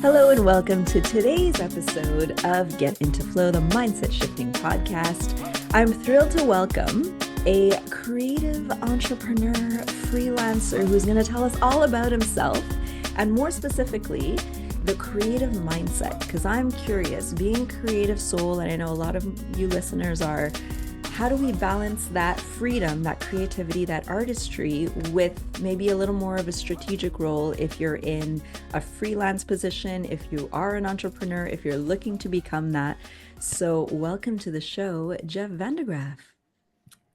Hello and welcome to today's episode of Get Into Flow, the Mindset Shifting Podcast. I'm thrilled to welcome a creative entrepreneur, freelancer who's going to tell us all about himself and more specifically, the creative mindset. Because I'm curious, being a creative soul, and I know a lot of you listeners are, how do we balance that freedom, that creativity, that artistry with maybe a little more of a strategic role if you're in a freelance position, if you are an entrepreneur, if you're looking to become that. So welcome to the show, Jeff Vandegraaff.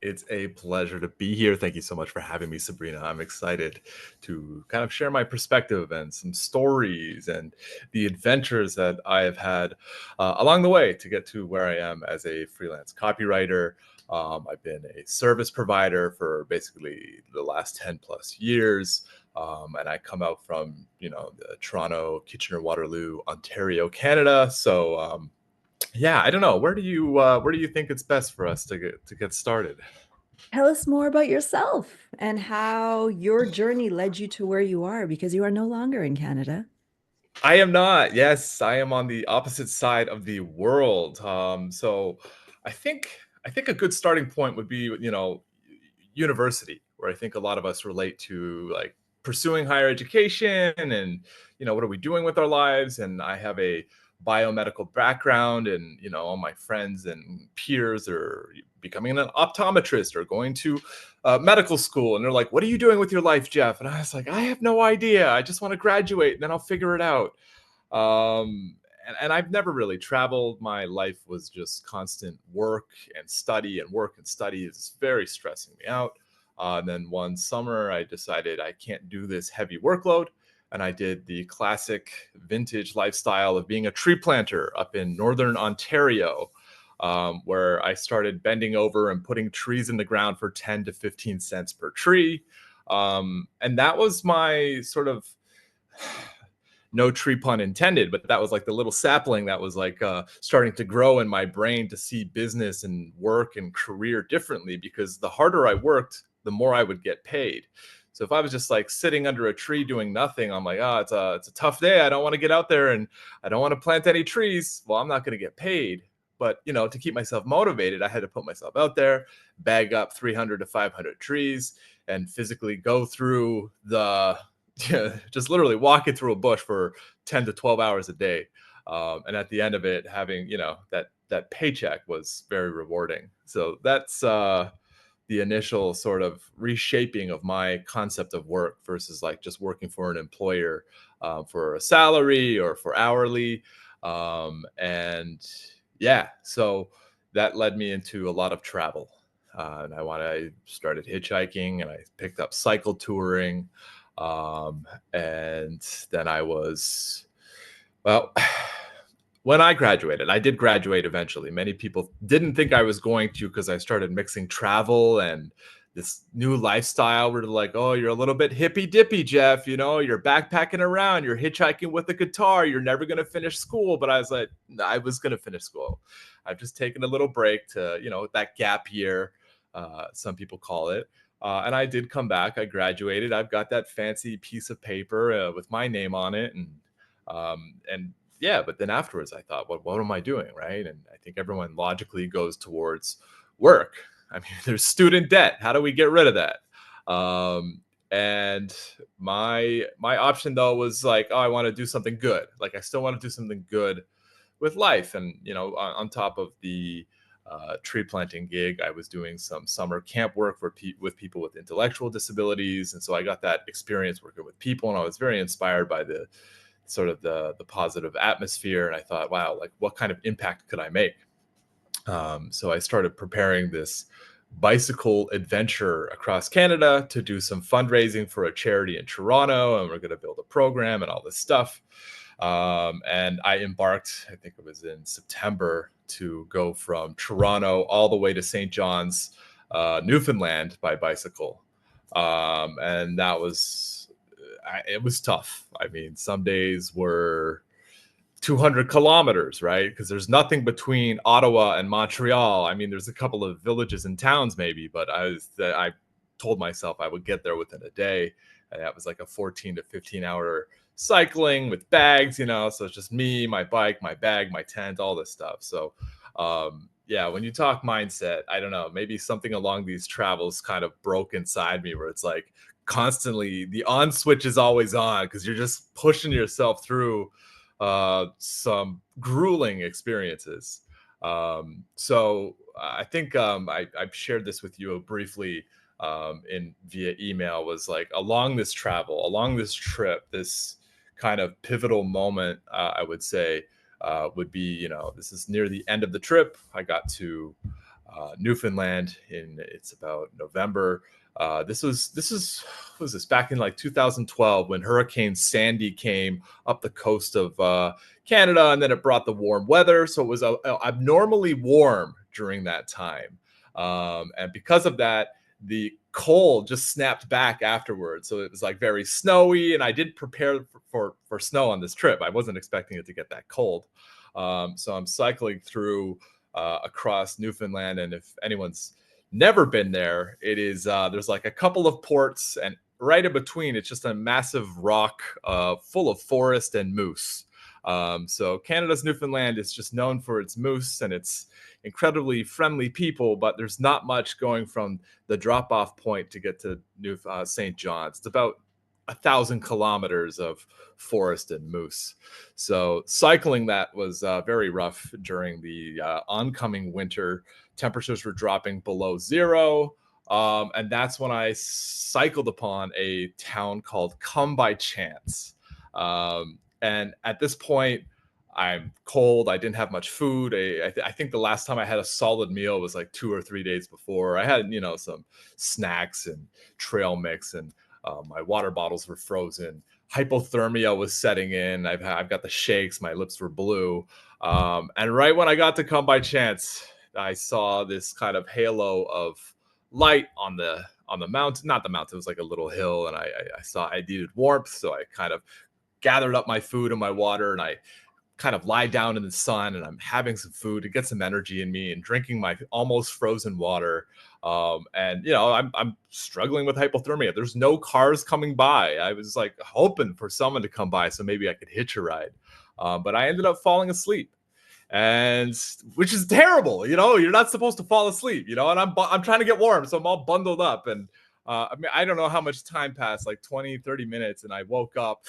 It's a pleasure to be here. Thank you so much for having me, Sabrina. I'm excited to kind of share my perspective and some stories and the adventures that I have had along the way to get to where I am as a freelance copywriter. I've been a service provider for basically the last 10 plus years. And I come out from, the Toronto, Kitchener-Waterloo, Ontario, Canada. So, yeah, I don't know. Where do you think it's best for us to get started? Tell us more about yourself and how your journey led you to where you are, because you are no longer in Canada. I am not. Yes, I am on the opposite side of the world. So I think I think a good starting point would be, university, where I think a lot of us relate to like pursuing higher education and, what are we doing with our lives? And I have a biomedical background and, all my friends and peers are becoming an optometrist or going to medical school. And they're like, what are you doing with your life, Jeff? And I was like, I have no idea. I just want to graduate and then I'll figure it out. And I've never really traveled. My life was just constant work and study, and work and study is very stressing me out. And then one summer, I decided I can't do this heavy workload. And I did the classic vintage lifestyle of being a tree planter up in Northern Ontario, where I started bending over and putting trees in the ground for 10 to 15 cents per tree. And that was my sort of no tree pun intended, but that was like the little sapling that was like starting to grow in my brain to see business and work and career differently, because the harder I worked, the more I would get paid. So if I was just like sitting under a tree doing nothing, I'm like, it's a tough day. I don't want to get out there and I don't want to plant any trees. Well, I'm not going to get paid. But, to keep myself motivated, I had to put myself out there, bag up 300 to 500 trees and physically go through just literally walking through a bush for 10 to 12 hours a day. And at the end of it, having, that paycheck was very rewarding. So that's the initial sort of reshaping of my concept of work versus like just working for an employer for a salary or for hourly. And yeah, so that led me into a lot of travel. And I started hitchhiking and I picked up cycle touring. And then when I graduated, I did graduate eventually. Many people didn't think I was going to, because I started mixing travel and this new lifestyle where they're like, oh, you're a little bit hippy dippy, Jeff, you're backpacking around, you're hitchhiking with a guitar, you're never going to finish school. But I was like, I was going to finish school. I've just taken a little break to, that gap year, some people call it. And I did come back. I graduated. I've got that fancy piece of paper with my name on it. And yeah, but then afterwards I thought, what am I doing? Right. And I think everyone logically goes towards work. I mean, there's student debt. How do we get rid of that? And my option though was like, I want to do something good. Like I still want to do something good with life. And, on top of the tree planting gig, I was doing some summer camp work with people with intellectual disabilities. And so I got that experience working with people, and I was very inspired by the sort of the positive atmosphere. And I thought, wow, like what kind of impact could I make? So I started preparing this bicycle adventure across Canada to do some fundraising for a charity in Toronto, and we're going to build a program and all this stuff. And I embarked, I think it was in September, to go from Toronto all the way to St. John's, Newfoundland by bicycle. And that was, it was tough. I mean, some days were 200 kilometers, right? Because there's nothing between Ottawa and Montreal. I mean, there's a couple of villages and towns maybe, but told myself I would get there within a day. And that was like a 14 to 15 hour cycling with bags, so it's just me, my bike, my bag, my tent, all this stuff. So yeah, when you talk mindset, I don't know, maybe something along these travels kind of broke inside me, where it's like constantly the on switch is always on because you're just pushing yourself through some grueling experiences. So I think I've shared this with you briefly in via email. Was like along this travel, along this trip, this kind of pivotal moment, I would say, would be, this is near the end of the trip. I got to Newfoundland it's about November. Was this back in like 2012 when Hurricane Sandy came up the coast of Canada, and then it brought the warm weather. So it was abnormally warm during that time. And because of that, the cold just snapped back afterwards. So it was like very snowy, and I did prepare for snow on this trip. I wasn't expecting it to get that cold. So I'm cycling through across Newfoundland, and if anyone's never been there, it is there's like a couple of ports, and right in between it's just a massive rock full of forest and moose. So Canada's Newfoundland is just known for its moose and its incredibly friendly people, but there's not much going from the drop-off point to get to St. John's. It's about 1,000 kilometers of forest and moose. So cycling that was very rough during the oncoming winter. Temperatures were dropping below zero. And that's when I cycled upon a town called Come by Chance. And at this point, I'm cold. I didn't have much food. I think the last time I had a solid meal was like 2 or 3 days before. I had, some snacks and trail mix, and my water bottles were frozen. Hypothermia was setting in. I've got the shakes. My lips were blue. And right when I got to Come by Chance, I saw this kind of halo of light on the mountain. Not the mountain. It was like a little hill, and I needed warmth, so I kind of gathered up my food and my water, and I kind of lie down in the sun, and I'm having some food to get some energy in me, and drinking my almost frozen water. And I'm struggling with hypothermia. There's no cars coming by. I was like hoping for someone to come by so maybe I could hitch a ride. But I ended up falling asleep, and which is terrible. You're not supposed to fall asleep, and I'm trying to get warm, so I'm all bundled up. And I don't know how much time passed, like 20, 30 minutes. And I woke up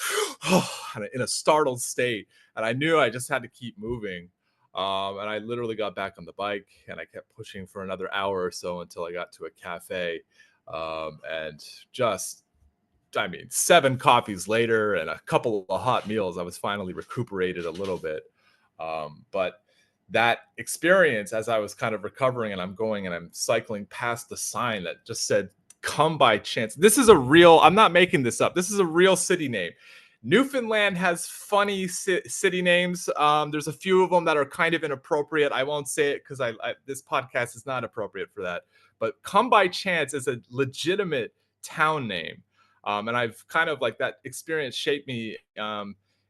in a startled state, and I knew I just had to keep moving. And I literally got back on the bike, and I kept pushing for another hour or so until I got to a cafe. And just, 7 coffees later and a couple of hot meals, I was finally recuperated a little bit. But that experience, as I was kind of recovering, and I'm cycling past the sign that just said, Come by Chance. This is I'm not making this up. This is a real city name. Newfoundland has funny city names. There's a few of them that are kind of inappropriate. I won't say it because this podcast is not appropriate for that. But Come by Chance is a legitimate town name. And I've kind of like that experience shaped me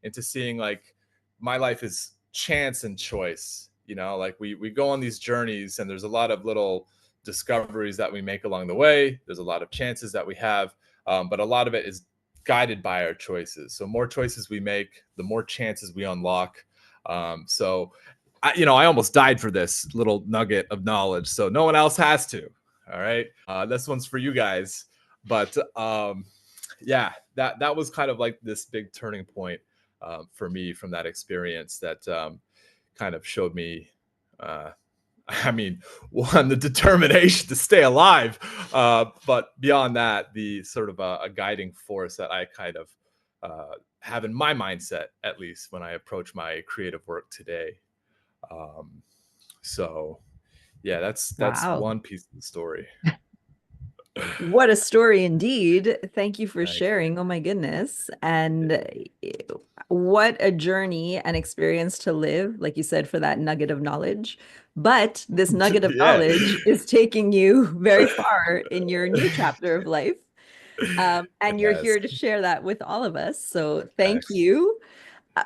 into seeing like my life is chance and choice. Like we go on these journeys, and there's a lot of little discoveries that we make along the way. There's a lot of chances that we have, but a lot of it is guided by our choices. So more choices we make, the more chances we unlock. So I almost died for this little nugget of knowledge, so no one else has to. All right, this one's for you guys. But yeah, that was kind of like this big turning point for me from that experience that kind of showed me one, the determination to stay alive, but beyond that, the sort of a guiding force that I kind of have in my mindset, at least when I approach my creative work today. So yeah, that's Wow. one piece of the story. What a story indeed. Thank you for Thank sharing. Oh my goodness. And what a journey and experience to live, like you said, for that nugget of knowledge. But this nugget of Yeah. knowledge is taking you very far in your new chapter of life. And you're here to share that with all of us. So thank you.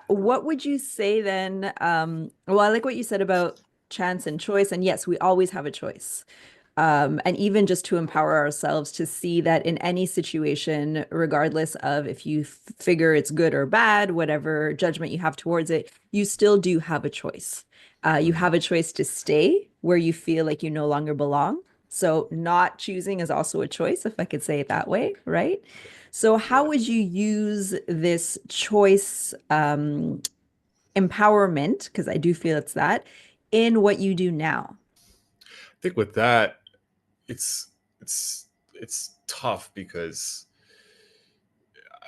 What would you say then? Well, I like what you said about chance and choice. And yes, we always have a choice. And even just to empower ourselves to see that in any situation, regardless of if you figure it's good or bad, whatever judgment you have towards it, you still do have a choice. You Mhm. have a choice to stay where you feel like you no longer belong. So not choosing is also a choice, if I could say it that way, right? So how Yeah. would you use this choice empowerment, because I do feel it's that, in what you do now? I think with that, it's it's tough because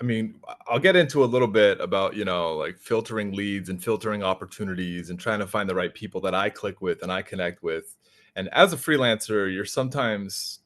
I mean, I'll get into a little bit about, like filtering leads and filtering opportunities and trying to find the right people that I click with and I connect with. And as a freelancer, you're sometimes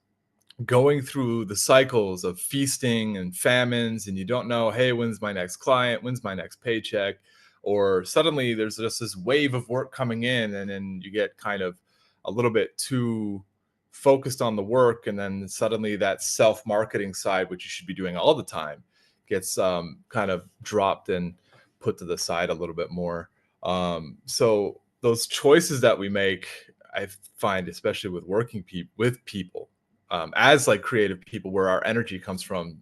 going through the cycles of feasting and famines, and you don't know, hey, when's my next client? When's my next paycheck? Or suddenly there's just this wave of work coming in, and then you get kind of a little bit too focused on the work. And then suddenly that self marketing side, which you should be doing all the time, gets kind of dropped and put to the side a little bit more. So those choices that we make, I find, especially with working with people, as like creative people, where our energy comes from,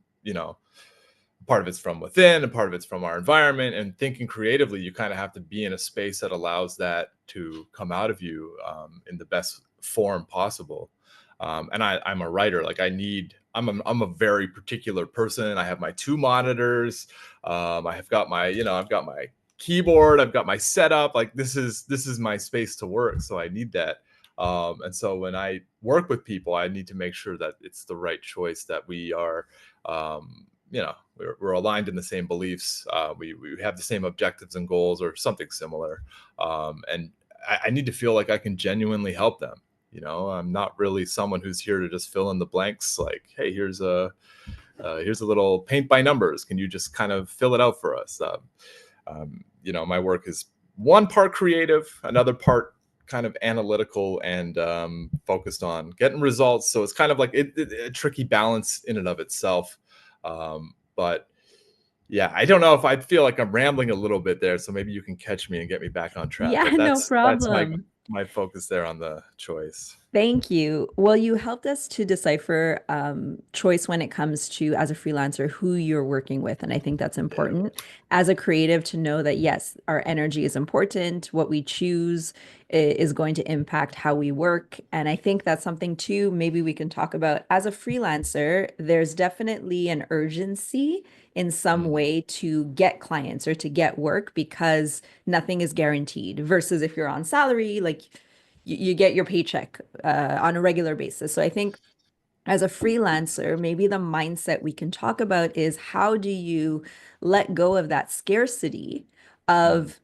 part of it's from within and part of it's from our environment. And thinking creatively, you kind of have to be in a space that allows that to come out of you in the best form possible. And I'm a writer. Like I'm a very particular person. I have my two monitors. I have got I've got my keyboard. I've got my setup. Like this is my space to work. So I need that. And so when I work with people, I need to make sure that it's the right choice, that we are, we're aligned in the same beliefs. We have the same objectives and goals or something similar. And I need to feel like I can genuinely help them. I'm not really someone who's here to just fill in the blanks. Like, hey, here's a little paint by numbers. Can you just kind of fill it out for us? My work is one part creative, another part kind of analytical and focused on getting results. So it's kind of like a tricky balance in and of itself. But yeah, I don't know if I feel like I'm rambling a little bit there. So maybe you can catch me and get me back on track. Yeah, But no that's problem. my focus there on the choice. Thank you. Well, you helped us to decipher choice when it comes to, as a freelancer, who you're working with. And I think that's Yeah. important as a creative to know that, yes, our energy is important. What we choose is going to impact how we work. And I think that's something too, maybe we can talk about. As a freelancer, there's definitely an urgency in some Mhm. way to get clients or to get work because nothing is guaranteed versus if you're on salary, like you get your paycheck on a regular basis. So I think as a freelancer, maybe the mindset we can talk about is how do you let go of that scarcity Mhm. of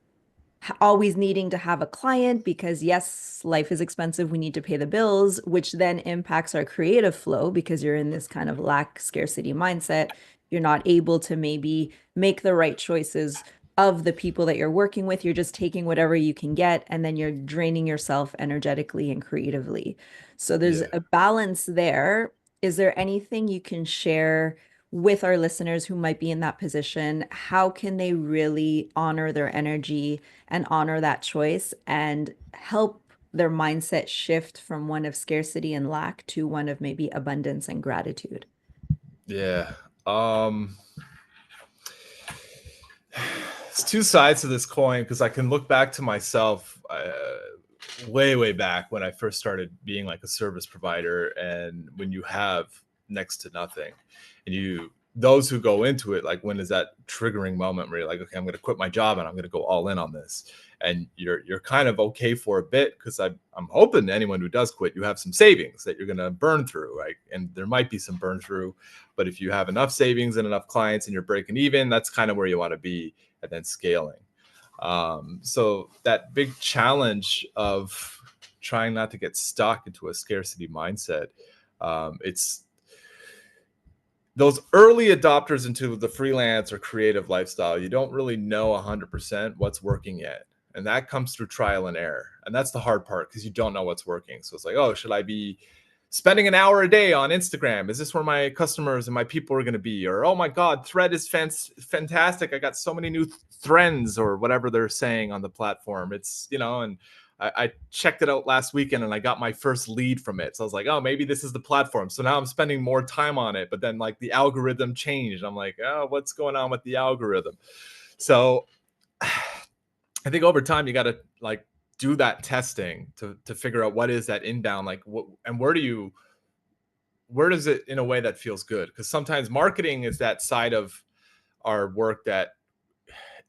always needing to have a client because yes, life is expensive. We need to pay the bills, which then impacts our creative flow because you're in this kind of lack scarcity mindset. You're not able to maybe make the right choices of the people that you're working with. You're just taking whatever you can get and then you're draining yourself energetically and creatively. So there's Yeah. a balance there. Is there anything you can share with our listeners who might be in that position? How can they really honor their energy and honor that choice and help their mindset shift from one of scarcity and lack to one of maybe abundance and gratitude? Yeah. Um, it's two sides to this coin because I can look back to myself way back when I first started being like a service provider, and when you have next to nothing, and those who go into it, like when is that triggering moment where you're like, okay, I'm going to quit my job and I'm going to go all in on this, and you're kind of okay for a bit because I'm hoping anyone who does quit, you have some savings that you're going to burn through, right? And there might be some burn through, but if you have enough savings and enough clients and you're breaking even, that's kind of where you want to be, and then scaling. So that big challenge of trying not to get stuck into a scarcity mindset, it's those early adopters into the freelance or creative lifestyle. You don't really know 100% what's working yet. And that comes through trial and error. And that's the hard part because you don't know what's working. So it's like, oh, should I be spending an hour a day on Instagram? Is this where my customers and my people are going to be? Or, oh my God, Thread is fantastic. I got so many new trends or whatever they're saying on the platform. It's, and I checked it out last weekend and I got my first lead from it. So I was like, oh, maybe this is the platform. So now I'm spending more time on it. But then like the algorithm changed. I'm like, oh, what's going on with the algorithm? So I think over time you got to like do that testing to figure out what is that inbound, like what, and where does it in a way that feels good? Because sometimes marketing is that side of our work that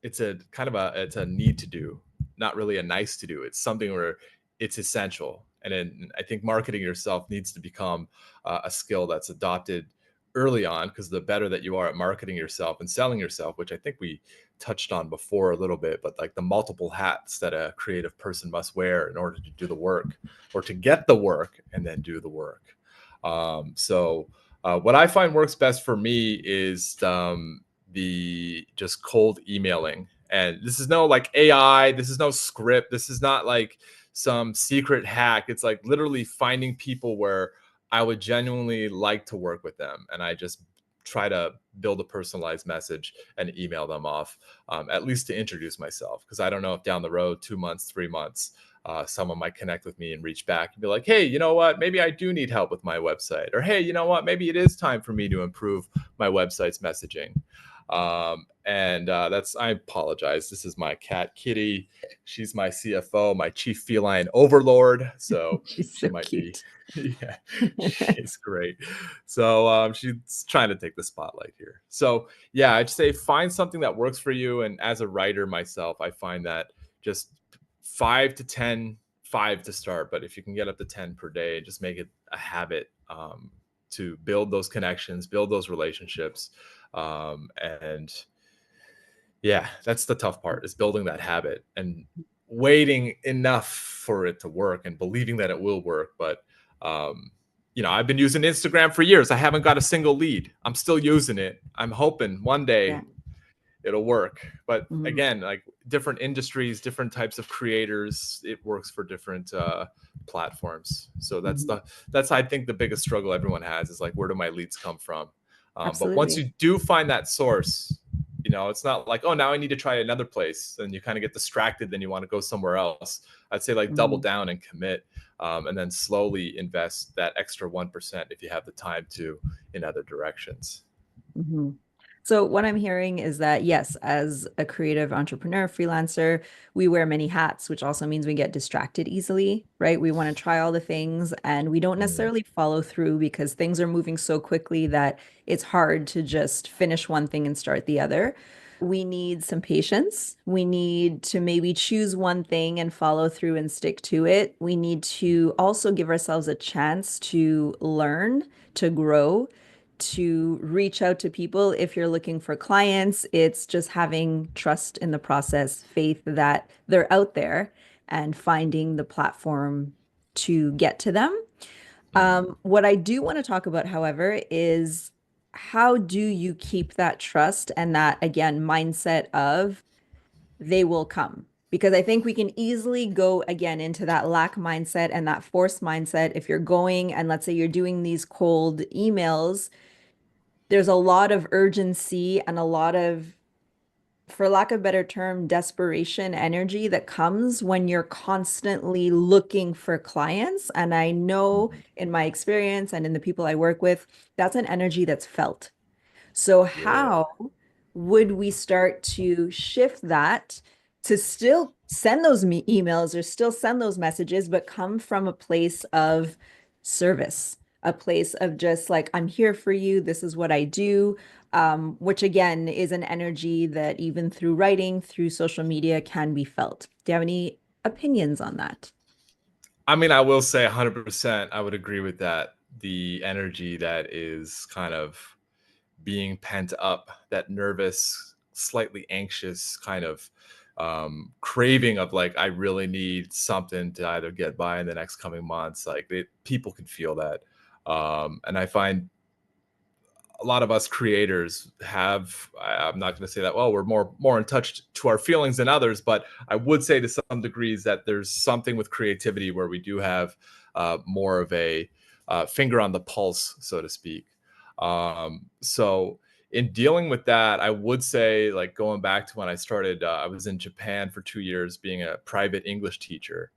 it's a kind of it's a need to do, not really a nice to do. It's something where it's essential. And then I think marketing yourself needs to become a skill that's adopted early on, because the better that you are at marketing yourself and selling yourself, which I think we touched on before a little bit, but like the multiple hats that a creative person must wear in order to do the work or to get the work and then do the work. What I find works best for me is the just cold emailing. And this is no like AI, this is no script, this is not like some secret hack. It's like literally finding people where I would genuinely like to work with them. And I just try to build a personalized message and email them off, at least to introduce myself. Because I don't know if down the road, 2 months, 3 months, someone might connect with me and reach back and be like, hey, you know what? Maybe I do need help with my website. Or, hey, you know what? Maybe it is time for me to improve my website's messaging. I apologize. This is my cat, Kitty. She's my CFO, my chief feline overlord. So She's she so might cute. be, yeah, she's great. So she's trying to take the spotlight here. So yeah, I'd say find something that works for you. And as a writer myself, I find that just 5 to 10, 5 to start, but if you can get up to 10 per day, just make it a habit to build those connections, build those relationships. And yeah, that's the tough part, is building that habit and waiting enough for it to work and believing that it will work. But I've been using Instagram for years. I haven't got a single lead. I'm still using it. I'm hoping one day Yeah. it'll work. But Mhm. again, like different industries, different types of creators, it works for different platforms. So that's I think the biggest struggle everyone has is like, where do my leads come from? But once Absolutely. you do find that source, it's not like, oh, now I need to try another place, and you kind of get distracted, then you want to go somewhere else. I'd say like double Mhm. down and commit, and then slowly invest that extra 1% if you have the time to in other directions. Mhm. So what I'm hearing is that yes, as a creative entrepreneur, freelancer, we wear many hats, which also means we get distracted easily, right? We want to try all the things and we don't Mm, necessarily follow through because things are moving so quickly that it's hard to just finish one thing and start the other. We need some patience. We need to maybe choose one thing and follow through and stick to it. We need to also give ourselves a chance to learn, to grow, to reach out to people. If you're looking for clients, it's just having trust in the process, faith that they're out there, and finding the platform to get to them. mm. What I do want to talk about, however, is how do you keep that trust and that, again, mindset of they will come? Because I think we can easily go again into that lack mindset and that force mindset. If you're going and let's say you're doing these cold emails, there's a lot of urgency and a lot of, for lack of a better term, desperation energy that comes when you're constantly looking for clients. And I know Mhm. in my experience and in the people I work with, that's an energy that's felt. So, Yeah. how would we start to shift that to still send those emails or still send those messages, but come from a place of service, a place of just like, I'm here for you. This is what I do, which again is an energy that even through writing, through social media can be felt. Do you have any opinions on that? I mean, I will say 100%, I would agree with that. The energy that is kind of being pent up, that nervous, slightly anxious kind of craving of like, I really need something to either get by in the next coming months. Like people can feel that. And I find a lot of us creators have, I'm not going to say that, well, we're more in touch to our feelings than others, but I would say to some degrees that there's something with creativity where we do have more of a finger on the pulse, so to speak. So in dealing with that, I would say, like, going back to when I started, I was in Japan for 2 years being a private English teacher.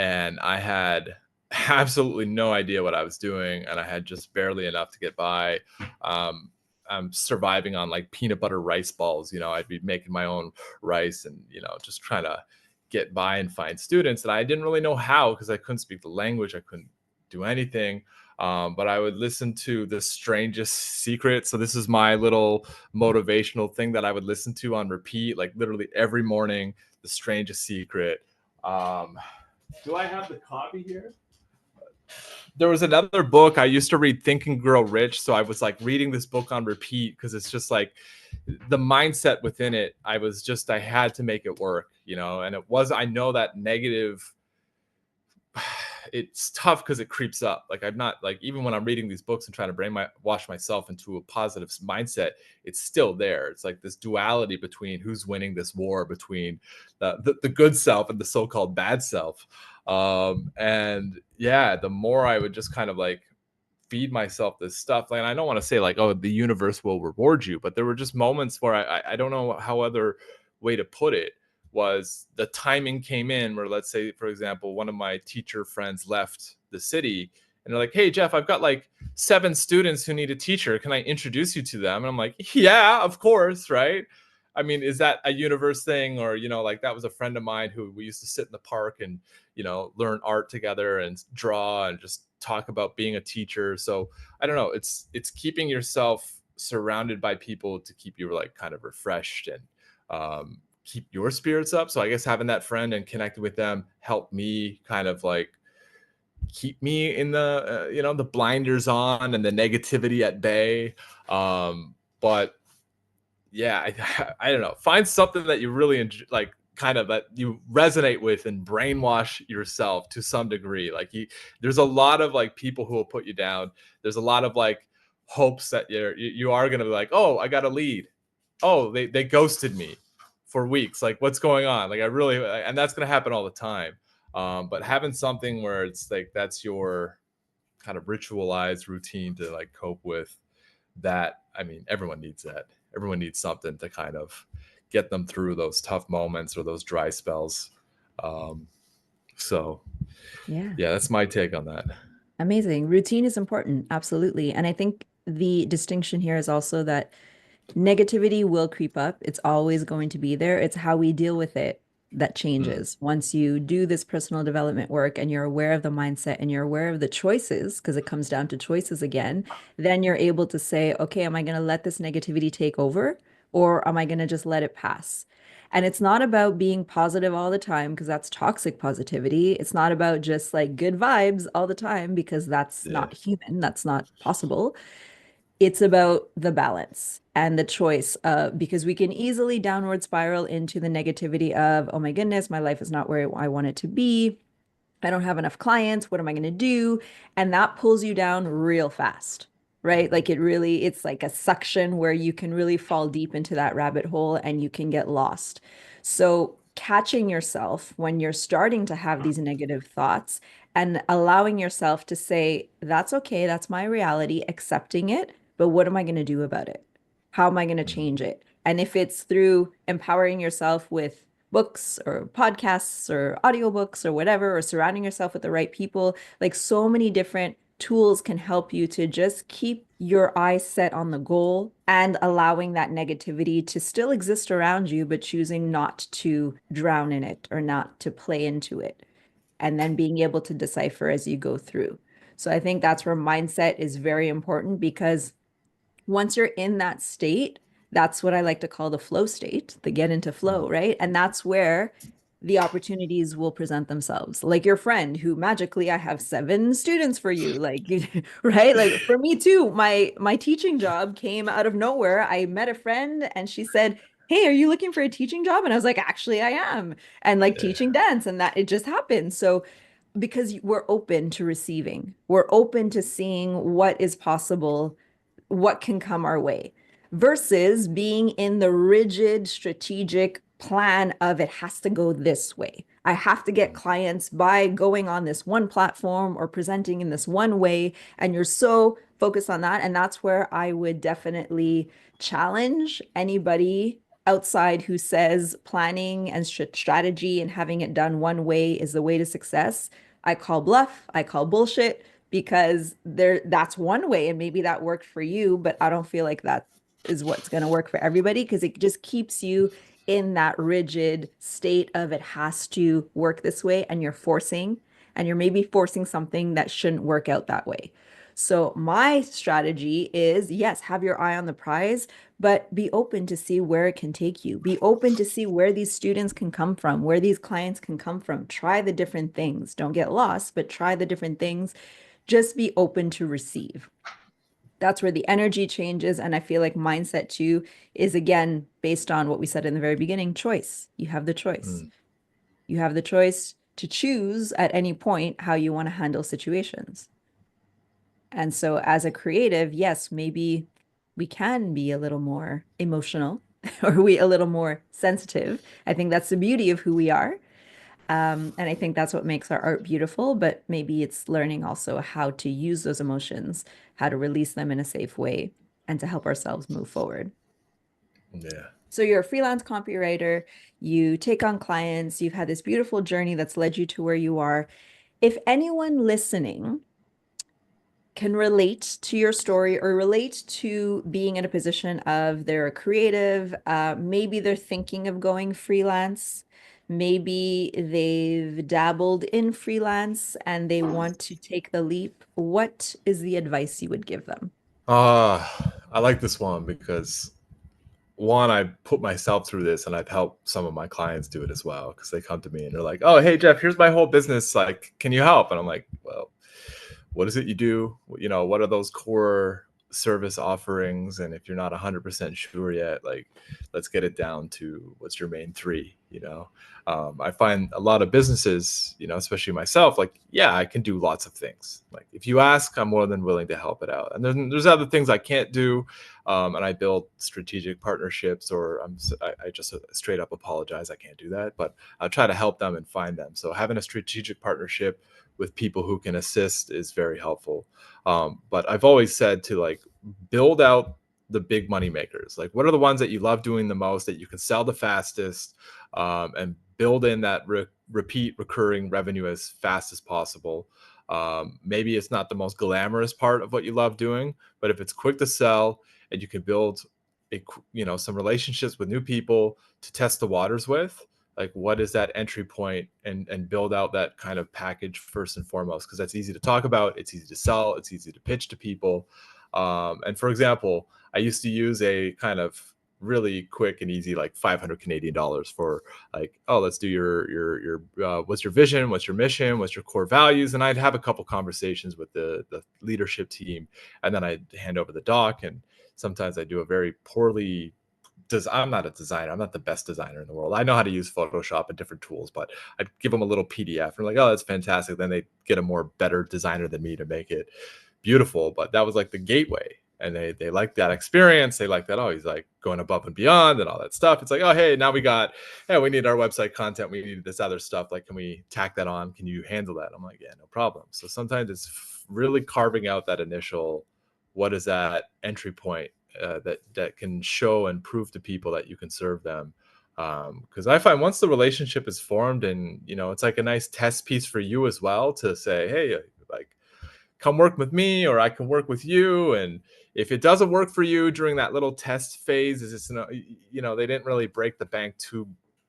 and I had absolutely no idea what I was doing, and I had just barely enough to get by. Um, I'm surviving on like peanut butter rice balls. I'd be making my own rice and just trying to get by and find students. And I didn't really know how because I couldn't speak the language. I couldn't do anything. But I would listen to The Strangest Secret. So this is my little motivational thing that I would listen to on repeat, like literally every morning. The Strangest Secret. Um, do I have the copy here? There was another book I used to read, Think and Grow Rich. So I was like reading this book on repeat because it's just like the mindset within it. I had to make it work, and I know that negative, it's tough because it creeps up. Like I'm not like, even when I'm reading these books and trying to brainwash myself into a positive mindset, it's still there. It's like this duality between who's winning this war between the good self and the so-called bad self. And yeah, the more I would just kind of like feed myself this stuff, like, I don't want to say like, oh, the universe will reward you, but there were just moments where I don't know how other way to put it, was the timing came in where, let's say, for example, one of my teacher friends left the city and they're like, hey, Jeff, I've got like 7 students who need a teacher. Can I introduce you to them? And I'm like, yeah, of course. Right. I mean, is that a universe thing? Or, like that was a friend of mine who we used to sit in the park and, learn art together and draw and just talk about being a teacher. So I don't know. It's keeping yourself surrounded by people to keep you like kind of refreshed and, keep your spirits up. So I guess having that friend and connecting with them helped me kind of like keep me in the the blinders on and the negativity at bay. But yeah, I don't know. Find something that you really enjoy, like kind of that you resonate with, and brainwash yourself to some degree. Like there's a lot of like people who will put you down. There's a lot of like hopes that you are going to be like, oh, I got a lead. Oh, they ghosted me for weeks. Like, what's going on? Like, and that's going to happen all the time. But having something where it's like, that's your kind of ritualized routine to like cope with that. I mean, everyone needs that. Everyone needs something to kind of get them through those tough moments or those dry spells. So Yeah. yeah, that's my take on that. Amazing. Routine is important. Absolutely. And I think the distinction here is also that negativity will creep up. It's always going to be there. It's how we deal with it that Mm, changes. Once you do this personal development work and you're aware of the mindset and you're aware of the choices, because it comes down to choices again, then you're able to say, okay, am I going to let this negativity take over or am I going to just let it pass? And it's not about being positive all the time because that's toxic positivity. It's not about just like good vibes all the time because that's yeah. not human. That's not possible. It's about the balance and the choice because we can easily downward spiral into the negativity of, oh my goodness, my life is not where I want it to be. I don't have enough clients. What am I going to do? And that pulls you down real fast, right? Like it's like a suction where you can really fall deep into that rabbit hole and you can get lost. So catching yourself when you're starting to have these negative thoughts and allowing yourself to say, that's okay, that's my reality, accepting it, but what am I going to do about it? How am I going to Mm, change it? And if it's through empowering yourself with books or podcasts or audiobooks or whatever, or surrounding yourself with the right people, like so many different tools can help you to just keep your eyes set on the goal and allowing that negativity to still exist around you, but choosing not to drown in it or not to play into it. And then being able to decipher as you go through. So I think that's where mindset is very important because once you're in that state, that's what I like to call the flow state, the get into flow, mm, right? And that's where the opportunities will present themselves. Like your friend who magically I have 7 students for you, like right? Like for me too, my teaching job came out of nowhere. I met a friend and she said, "Hey, are you looking for a teaching job?" And I was like, "Actually, I am." And like yeah. teaching dance and that it just happened. So because we're open to receiving, we're open to seeing what is possible, what can come our way versus being in the rigid strategic plan of it has to go this way. I have to get Mm, clients by going on this one platform or presenting in this one way. And you're so focused on that. And that's where I would definitely challenge anybody. outside who says planning and strategy and having it done one way is the way to success, I call bluff, I call bullshit, because that's one way and maybe that worked for you, but I don't feel like that is what's going to work for everybody, because it just keeps you in that rigid state of it has to work this way, and you're maybe forcing something that shouldn't work out that way. So my strategy is, yes, have your eye on the prize, but be open to see where it can take you. Be open to see where these students can come from, where these clients can come from. Try the different things. Don't get lost, but try the different things. Just be open to receive. That's where the energy changes. And I feel like mindset too is, again, based on what we said in the very beginning, choice. You have the choice. Mm. You have the choice to choose at any point how you want to handle situations. And so, as a creative, yes, maybe we can be a little more emotional or we a little more sensitive. I think that's the beauty of who we are. And I think that's what makes our art beautiful. But maybe it's learning also how to use those emotions, how to release them in a safe way, and to help ourselves move forward. Yeah. So, you're a freelance copywriter, you take on clients, you've had this beautiful journey that's led you to where you are. If anyone listening can relate to your story or relate to being in a position of they're a creative, maybe they're thinking of going freelance, maybe they've dabbled in freelance and they want to take the leap, what is the advice you would give them? I like this one because one, I put myself through this and I've helped some of my clients do it as well, because they come to me and they're like, "Oh, hey Jeff, here's my whole business. Like, can you help?" And I'm like, "Well, what is it you do? What are those core service offerings? And if you're not 100% sure yet, like, let's get it down to what's your main three, I find a lot of businesses, especially myself, like, yeah, I can do lots of things. Like, if you ask, I'm more than willing to help it out. And then there's other things I can't do. And I build strategic partnerships, or I just straight up apologize. I can't do that, but I'll try to help them and find them. So having a strategic partnership with people who can assist is very helpful. But I've always said to, like, build out the big money makers. Like, what are the ones that you love doing the most, that you can sell the fastest, and build in that repeat recurring revenue as fast as possible. Maybe it's not the most glamorous part of what you love doing, but if it's quick to sell and you can build some relationships with new people to test the waters with, like, what is that entry point, and build out that kind of package first and foremost, because that's easy to talk about, it's easy to sell, it's easy to pitch to people. And for example, I used to use a kind of really quick and easy, like 500 Canadian dollars for, like, oh, let's do your what's your vision, what's your mission, what's your core values, and I'd have a couple conversations with the leadership team, and then I'd hand over the doc. And sometimes I do a very poorly I'm not a designer. I'm not the best designer in the world. I know how to use Photoshop and different tools, but I'd give them a little PDF and like, oh, that's fantastic. Then they get a more better designer than me to make it beautiful. But that was like the gateway. And they like that experience. They like that, oh, he's like going above and beyond and all that stuff. It's like, oh, hey, now we need our website content. We need this other stuff. Like, can we tack that on? Can you handle that? I'm like, yeah, no problem. So sometimes it's really carving out that initial, what is that entry point, that can show and prove to people that you can serve them. Because I find once the relationship is formed, and it's like a nice test piece for you as well to say, hey, like, come work with me, or I can work with you. And if it doesn't work for you during that little test phase, is it's they didn't really break the bank too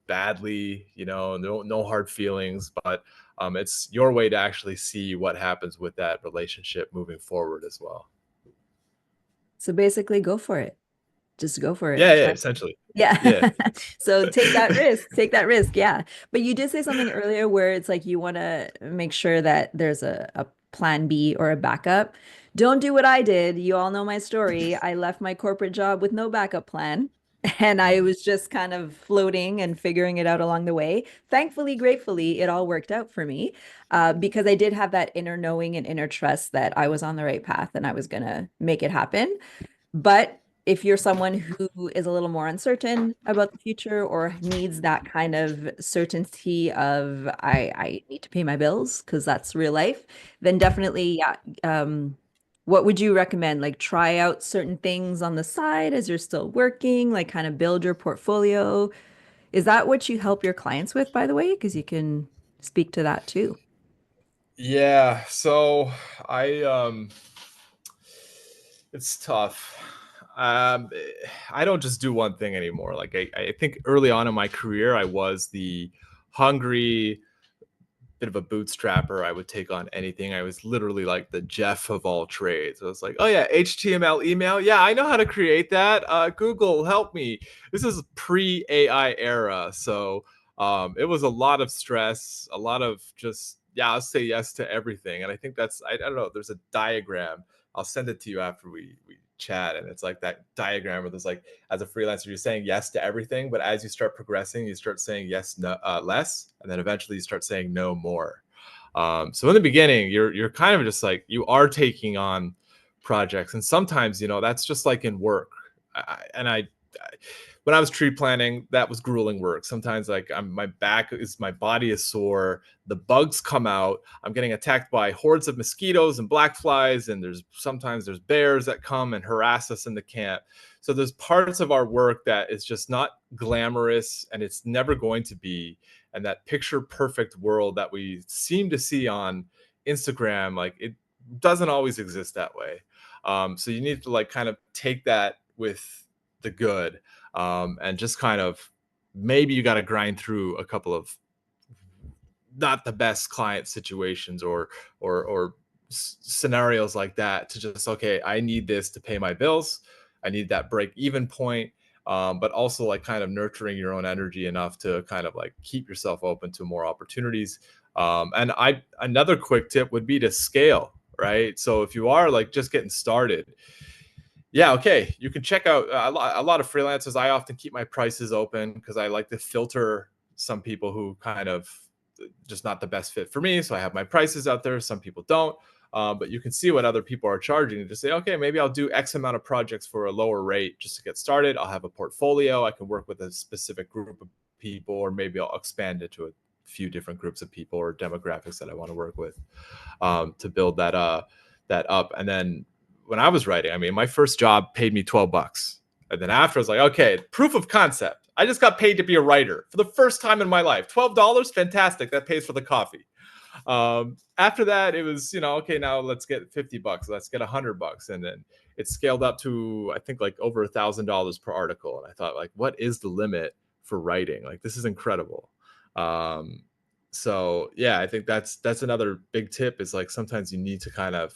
badly, no hard feelings, but it's your way to actually see what happens with that relationship moving forward as well. So basically, go for it. Just go for Yeah, it. yeah, Try. essentially. Yeah. Yeah. So take that risk. Take that risk. Yeah. But you did say something earlier where it's like you want to make sure that there's a plan B or a backup. Don't do what I did. You all know my story. I left my corporate job with no backup plan. And I was just kind of floating and figuring it out along the way. Thankfully, gratefully, it all worked out for me, because I did have that inner knowing and inner trust that I was on the right path and I was going to make it happen. But if you're someone who is a little more uncertain about the future or needs that kind of certainty of I need to pay my bills because that's real life, then definitely, yeah, What would you recommend? Like try out certain things on the side as you're still working, like kind of build your portfolio. Is that what you help your clients with, by the way? Because you can speak to that too. Yeah, so I it's tough. I don't just do one thing anymore. Like I think early on in my career, I was the hungry bit of a bootstrapper. I would take on anything. I was literally like the Jeff of all trades. I was like, oh yeah, HTML email. Yeah, I know how to create that. Google, help me. This is pre-AI era. So it was a lot of stress, a lot of just, yeah, I'll say yes to everything. And I think that's, I don't know, there's a diagram. I'll send it to you after we chat. And it's like that diagram where there's like, as a freelancer, you're saying yes to everything, but as you start progressing, you start saying yes, no, less, and then eventually you start saying no more. So in the beginning, you're kind of just like you are taking on projects, and sometimes that's just like in work. I when I was tree planting, that was grueling work. Sometimes like my body is sore. The bugs come out. I'm getting attacked by hordes of mosquitoes and black flies, and sometimes there's bears that come and harass us in the camp. So there's parts of our work that is just not glamorous, and it's never going to be. And that picture perfect world that we seem to see on Instagram, like it doesn't always exist that way. So you need to like kind of take that with the good, and just kind of maybe you got to grind through a couple of not the best client situations or scenarios like that to just, okay, I need this to pay my bills. I need that break even point. But also like kind of nurturing your own energy enough to kind of like keep yourself open to more opportunities. And another quick tip would be to scale, right? So if you are like just getting started, yeah, okay, you can check out a lot of freelancers. I often keep my prices open because I like to filter some people who kind of just not the best fit for me. So I have my prices out there. Some people don't. But you can see what other people are charging and just say, okay, maybe I'll do X amount of projects for a lower rate just to get started. I'll have a portfolio. I can work with a specific group of people, or maybe I'll expand it to a few different groups of people or demographics that I want to work with, to build that up. And then when I was writing, I mean, my first job paid me $12. And then after, I was like, okay, proof of concept. I just got paid to be a writer for the first time in my life. $12, fantastic. That pays for the coffee. After that, it was, okay, now let's get $50. Let's get $100. And then it scaled up to, I think, like over $1,000 per article. And I thought, like, what is the limit for writing? Like, this is incredible. So yeah, I think that's another big tip is like sometimes you need to kind of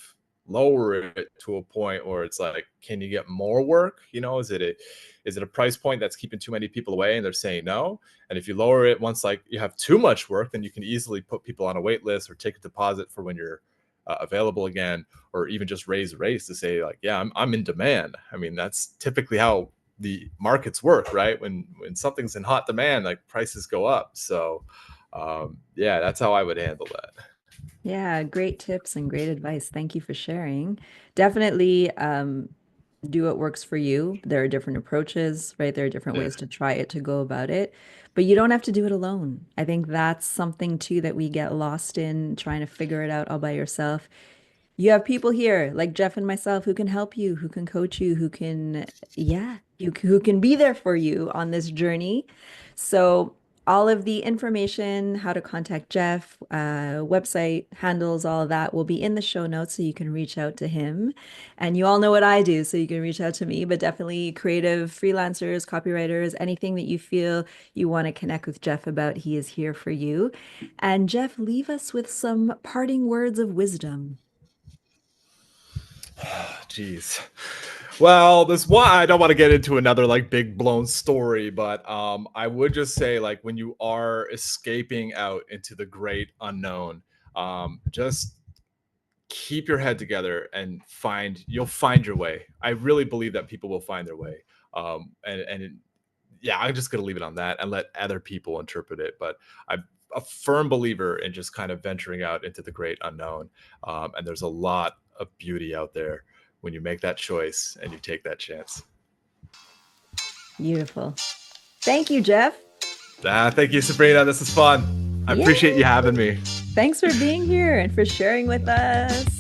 lower it to a point where it's like, can you get more work? Is it a price point that's keeping too many people away and they're saying no? And if you lower it once like you have too much work, then you can easily put people on a wait list or take a deposit for when you're available again, or even just raise rates to say like, yeah, I'm in demand. I mean, that's typically how the markets work, right? When something's in hot demand, like prices go up. So yeah, that's how I would handle that. Yeah, great tips and great advice. Thank you for sharing. Definitely do what works for you. There are different approaches, right? There are different Yeah. ways to try it, to go about it, but you don't have to do it alone. I think that's something too that we get lost in trying to figure it out all by yourself. You have people here like Jeff and myself who can help you, who can coach you, who can, yeah, who can be there for you on this journey. So all of the information, how to contact Jeff, website handles, all of that will be in the show notes so you can reach out to him. And you all know what I do, so you can reach out to me, but definitely creative freelancers, copywriters, anything that you feel you want to connect with Jeff about, he is here for you. And Jeff, leave us with some parting words of wisdom. Jeez. Well, this one, I don't want to get into another like big blown story, but I would just say like when you are escaping out into the great unknown, just keep your head together and you'll find your way. I really believe that people will find their way. Yeah, I'm just gonna leave it on that and let other people interpret it. But I'm a firm believer in just kind of venturing out into the great unknown. And there's a lot of beauty out there when you make that choice and you take that chance. Beautiful. Thank you, Jeff. Thank you, Sabrina. This is fun. I Yeah. appreciate you having me. Thanks for being here and for sharing with us.